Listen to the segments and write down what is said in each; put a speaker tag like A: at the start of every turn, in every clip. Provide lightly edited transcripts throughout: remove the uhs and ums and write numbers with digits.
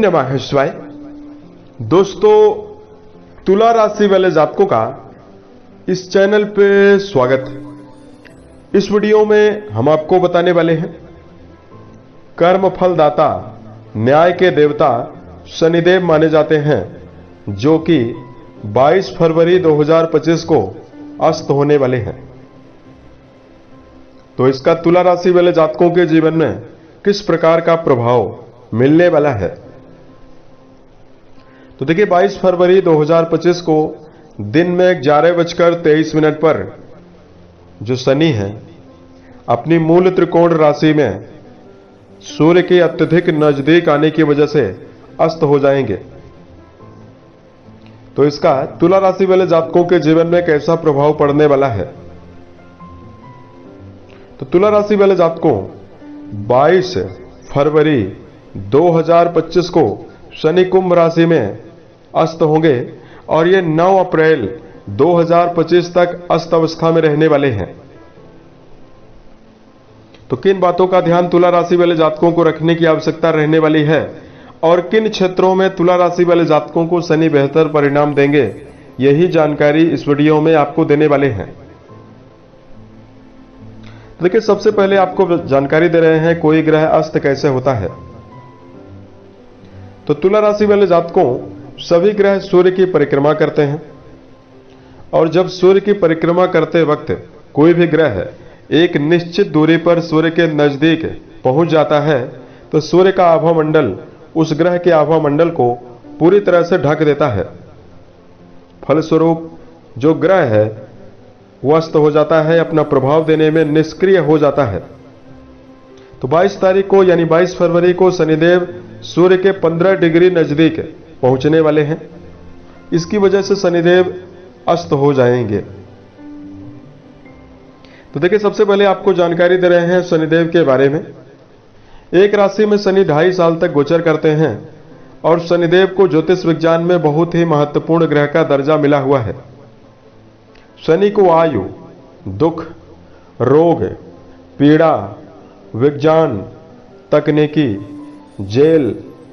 A: नमः शिवाय। दोस्तों, तुला राशि वाले जातकों का इस चैनल पे स्वागत है। इस वीडियो में हम आपको बताने वाले हैं कर्म फलदाता, न्याय के देवता शनिदेव माने जाते हैं, जो कि 22 फरवरी 2025 को अस्त होने वाले हैं। तो इसका तुला राशि वाले जातकों के जीवन में किस प्रकार का प्रभाव मिलने वाला है। तो देखिए, 22 फरवरी 2025 को दिन में 11:23 पर जो शनि है अपनी मूल त्रिकोण राशि में सूर्य के अत्यधिक नजदीक आने की वजह से अस्त हो जाएंगे। तो इसका तुला राशि वाले जातकों के जीवन में कैसा प्रभाव पड़ने वाला है। तो तुला राशि वाले जातकों 22 फरवरी 2025 को शनि कुंभ राशि में अस्त होंगे और ये 9 अप्रैल 2025 तक अस्त अवस्था में रहने वाले हैं। तो किन बातों का ध्यान तुला राशि वाले जातकों को रखने की आवश्यकता रहने वाली है और किन क्षेत्रों में तुला राशि वाले जातकों को शनि बेहतर परिणाम देंगे, यही जानकारी इस वीडियो में आपको देने वाले हैं। देखिए, सबसे पहले आपको जानकारी दे रहे हैं कोई ग्रह अस्त कैसे होता है। तो तुला राशि वाले जातकों सभी ग्रह सूर्य की परिक्रमा करते हैं और जब सूर्य की परिक्रमा करते वक्त कोई भी ग्रह एक निश्चित दूरी पर सूर्य के नजदीक पहुंच जाता है तो सूर्य का आभा मंडल उस ग्रह के आभा मंडल को पूरी तरह से ढक देता है। फलस्वरूप जो ग्रह है वो अस्त हो जाता है, अपना प्रभाव देने में निष्क्रिय हो जाता है। तो 22 तारीख को यानी 22 फरवरी को शनिदेव सूर्य के 15 डिग्री नजदीक पहुंचने वाले हैं। इसकी वजह से शनिदेव अस्त हो जाएंगे। तो देखिए, सबसे पहले आपको जानकारी दे रहे हैं शनिदेव के बारे में। एक राशि में शनि 2.5 साल तक गोचर करते हैं और शनिदेव को ज्योतिष विज्ञान में बहुत ही महत्वपूर्ण ग्रह का दर्जा मिला हुआ है। शनि को आयु, दुख, रोग, पीड़ा, विज्ञान, तकनीकी, जेल,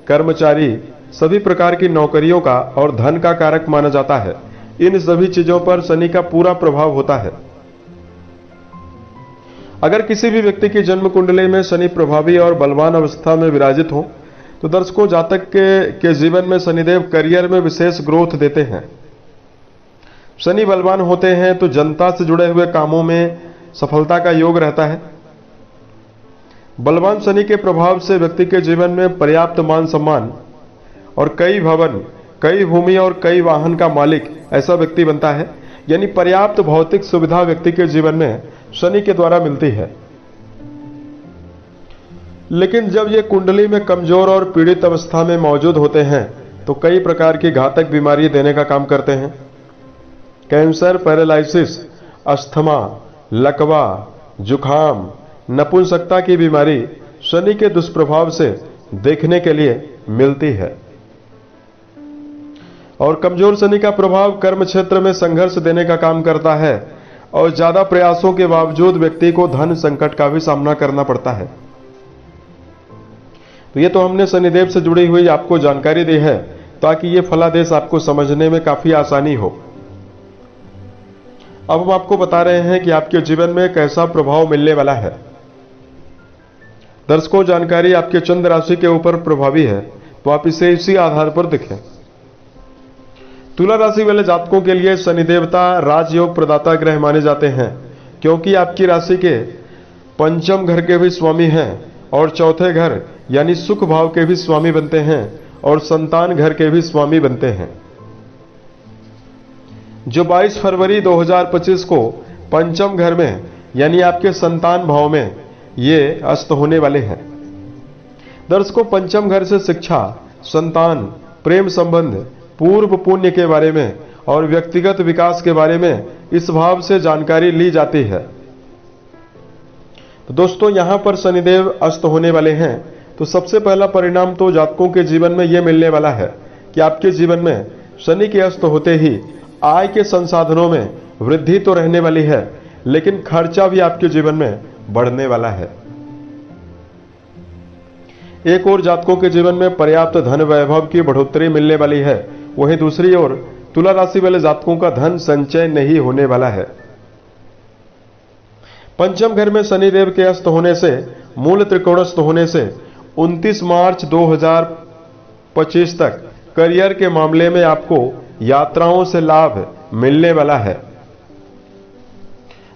A: कर्मचारी, सभी प्रकार की नौकरियों का और धन का कारक माना जाता है। इन सभी चीजों पर शनि का पूरा प्रभाव होता है। अगर किसी भी व्यक्ति की जन्म कुंडली में शनि प्रभावी और बलवान अवस्था में विराजित हो तो दर्शकों, जातक के जीवन में शनिदेव करियर में विशेष ग्रोथ देते हैं। शनि बलवान होते हैं तो जनता से जुड़े हुए कामों में सफलता का योग रहता है। बलवान शनि के प्रभाव से व्यक्ति के जीवन में पर्याप्त मान सम्मान और कई भवन, कई भूमि और कई वाहन का मालिक ऐसा व्यक्ति बनता है। यानी पर्याप्त भौतिक सुविधा व्यक्ति के जीवन में शनि के द्वारा मिलती है। लेकिन जब ये कुंडली में कमजोर और पीड़ित अवस्था में मौजूद होते हैं तो कई प्रकार की घातक बीमारी देने का काम करते हैं। कैंसर, पैरालिसिस, अस्थमा, लकवा, जुखाम, नपुंसकता की बीमारी शनि के दुष्प्रभाव से देखने के लिए मिलती है। और कमजोर शनि का प्रभाव कर्म क्षेत्र में संघर्ष देने का काम करता है और ज्यादा प्रयासों के बावजूद व्यक्ति को धन संकट का भी सामना करना पड़ता है। तो ये तो हमने शनिदेव से जुड़ी हुई आपको जानकारी दी है ताकि ये फलादेश आपको समझने में काफी आसानी हो। अब हम आपको बता रहे हैं कि आपके जीवन में कैसा प्रभाव मिलने वाला है। दर्शकों, जानकारी आपके चंद्र राशि के ऊपर प्रभावी है तो आप इसे इसी आधार पर देखें। तुला राशि वाले जातकों के लिए शनि देवता राजयोग प्रदाता ग्रह माने जाते हैं, क्योंकि आपकी राशि के पंचम घर के भी स्वामी हैं और चौथे घर यानी सुख भाव के भी स्वामी बनते हैं और संतान घर के भी स्वामी बनते हैं। जो 22 फरवरी 2025 को पंचम घर में यानी आपके संतान भाव में ये अस्त होने वाले हैं। दर्शकों, पंचम घर से शिक्षा, संतान, प्रेम संबंध, पूर्व पुण्य के बारे में और व्यक्तिगत विकास के बारे में इस भाव से जानकारी ली जाती है। तो दोस्तों, यहां पर शनिदेव अस्त होने वाले हैं तो सबसे पहला परिणाम तो जातकों के जीवन में यह मिलने वाला है कि आपके जीवन में शनि के अस्त होते ही आय के संसाधनों में वृद्धि तो रहने वाली है, लेकिन खर्चा भी आपके जीवन में बढ़ने वाला है। एक ओर जातकों के जीवन में पर्याप्त धन वैभव की बढ़ोतरी मिलने वाली है, वहीं दूसरी ओर तुला राशि वाले जातकों का धन संचय नहीं होने वाला है। पंचम घर में शनिदेव के अस्त होने से, मूल त्रिकोणस्थ होने से 29 मार्च 2025 तक करियर के मामले में आपको यात्राओं से लाभ मिलने वाला है।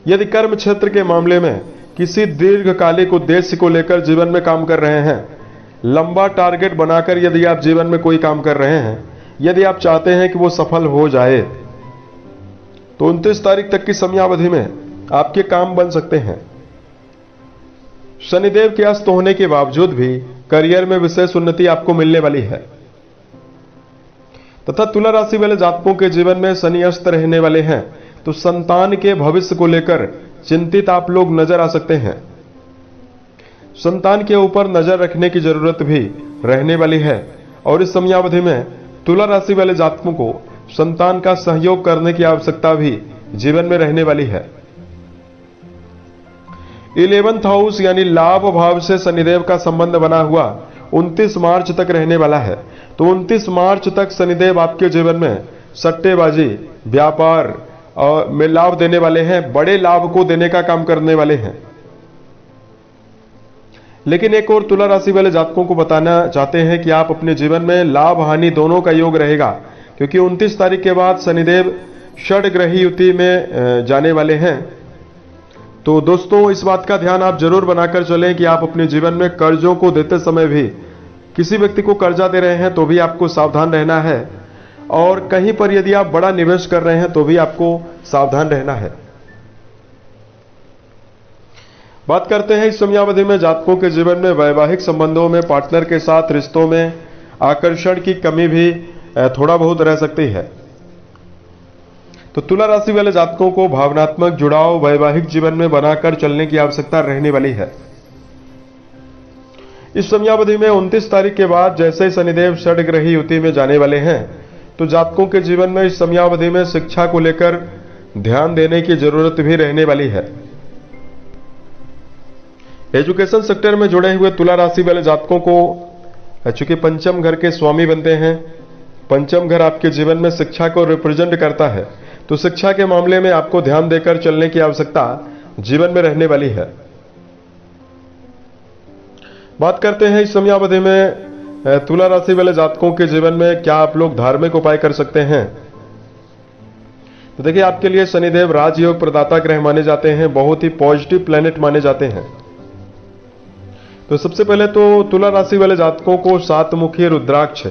A: यदि कर्म क्षेत्र के मामले में किसी दीर्घकालिक उद्देश्य को लेकर जीवन में काम कर रहे हैं, लंबा टारगेट बनाकर यदि आप जीवन में कोई काम कर रहे हैं, यदि आप चाहते हैं कि वो सफल हो जाए, तो 29 तारीख तक की समयावधि में आपके काम बन सकते हैं। शनिदेव के अस्त होने के बावजूद भी करियर में विशेष उन्नति आपको मिलने वाली है। तथा तुला राशि वाले जातकों के जीवन में शनि अस्त रहने वाले हैं, तो संतान के भविष्य को लेकर चिंतित आप लोग नजर आ सकते हैं। संतान के ऊपर नजर रखने की जरूरत भी रहने वाली है और इस समयावधि में तुला राशि वाले जातकों को संतान का सहयोग करने की आवश्यकता भी जीवन में रहने वाली है। 11th हाउस यानी लाभ भाव से शनिदेव का संबंध बना हुआ 29 मार्च तक रहने वाला है, तो 29 मार्च तक शनिदेव आपके जीवन में सट्टेबाजी, व्यापार में लाभ देने वाले हैं, बड़े लाभ को देने का काम करने वाले हैं। लेकिन एक और तुला राशि वाले जातकों को बताना चाहते हैं कि आप अपने जीवन में लाभ हानि दोनों का योग रहेगा, क्योंकि 29 तारीख के बाद शनिदेव षडग्रही युति में जाने वाले हैं। तो दोस्तों, इस बात का ध्यान आप जरूर बनाकर चलें कि आप अपने जीवन में कर्जों को देते समय भी, किसी व्यक्ति को कर्जा दे रहे हैं तो भी आपको सावधान रहना है, और कहीं पर यदि आप बड़ा निवेश कर रहे हैं तो भी आपको सावधान रहना है। बात करते हैं इस समयावधि में जातकों के जीवन में वैवाहिक संबंधों में, पार्टनर के साथ रिश्तों में आकर्षण की कमी भी थोड़ा बहुत रह सकती है। तो तुला राशि वाले जातकों को भावनात्मक जुड़ाव वैवाहिक जीवन में बनाकर चलने की आवश्यकता रहने वाली है। इस समयावधि में 29 तारीख के बाद जैसे शनिदेव षडग्रही युति में जाने वाले हैं, तो जातकों के जीवन में इस समयावधि में शिक्षा को लेकर ध्यान देने की जरूरत भी रहने वाली है। एजुकेशन सेक्टर में जुड़े हुए तुला राशि वाले जातकों को चूंकि पंचम घर के स्वामी बनते हैं, पंचम घर आपके जीवन में शिक्षा को रिप्रेजेंट करता है, तो शिक्षा के मामले में आपको ध्यान देकर चलने की आवश्यकता जीवन में रहने वाली है। बात करते हैं इस समयावधि में तुला राशि वाले जातकों के जीवन में क्या आप लोग धार्मिक उपाय कर सकते हैं। तो देखिए, आपके लिए शनिदेव राजयोग प्रदाता ग्रह माने जाते हैं, बहुत ही पॉजिटिव प्लैनेट माने जाते हैं। तो सबसे पहले तो तुला राशि वाले जातकों को 7 मुखी रुद्राक्ष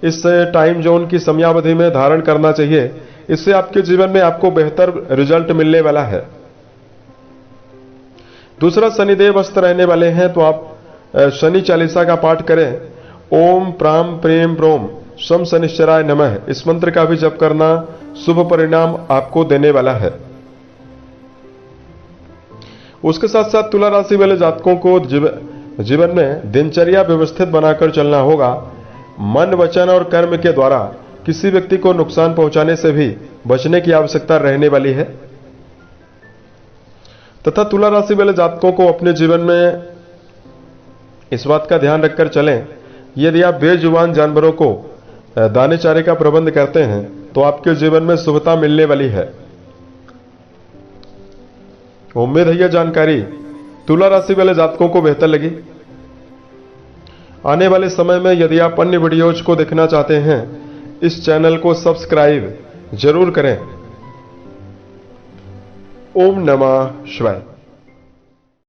A: इस टाइम जोन की समयावधि में धारण करना चाहिए। इससे आपके जीवन में आपको बेहतर रिजल्ट मिलने वाला है। दूसरा, शनिदेव अस्त रहने वाले हैं, तो आप शनि चालीसा का पाठ करें। ओम प्राम प्रेम प्रोम शम शनिश्चराय नमः, इस मंत्र का भी जप करना शुभ परिणाम आपको देने वाला है। उसके साथ साथ तुला राशि वाले जातकों को जीवन में दिनचर्या व्यवस्थित बनाकर चलना होगा। मन, वचन और कर्म के द्वारा किसी व्यक्ति को नुकसान पहुंचाने से भी बचने की आवश्यकता रहने वाली है। तथा तुला राशि वाले जातकों को अपने जीवन में इस बात का ध्यान रखकर चलें, यदि आप बेजुबान जानवरों को दाने चारे का प्रबंध करते हैं तो आपके जीवन में शुभता मिलने वाली है। उम्मीद है यह जानकारी तुला राशि वाले जातकों को बेहतर लगी। आने वाले समय में यदि आप अन्य वीडियोज को देखना चाहते हैं, इस चैनल को सब्सक्राइब जरूर करें। ओम नमः शिवाय।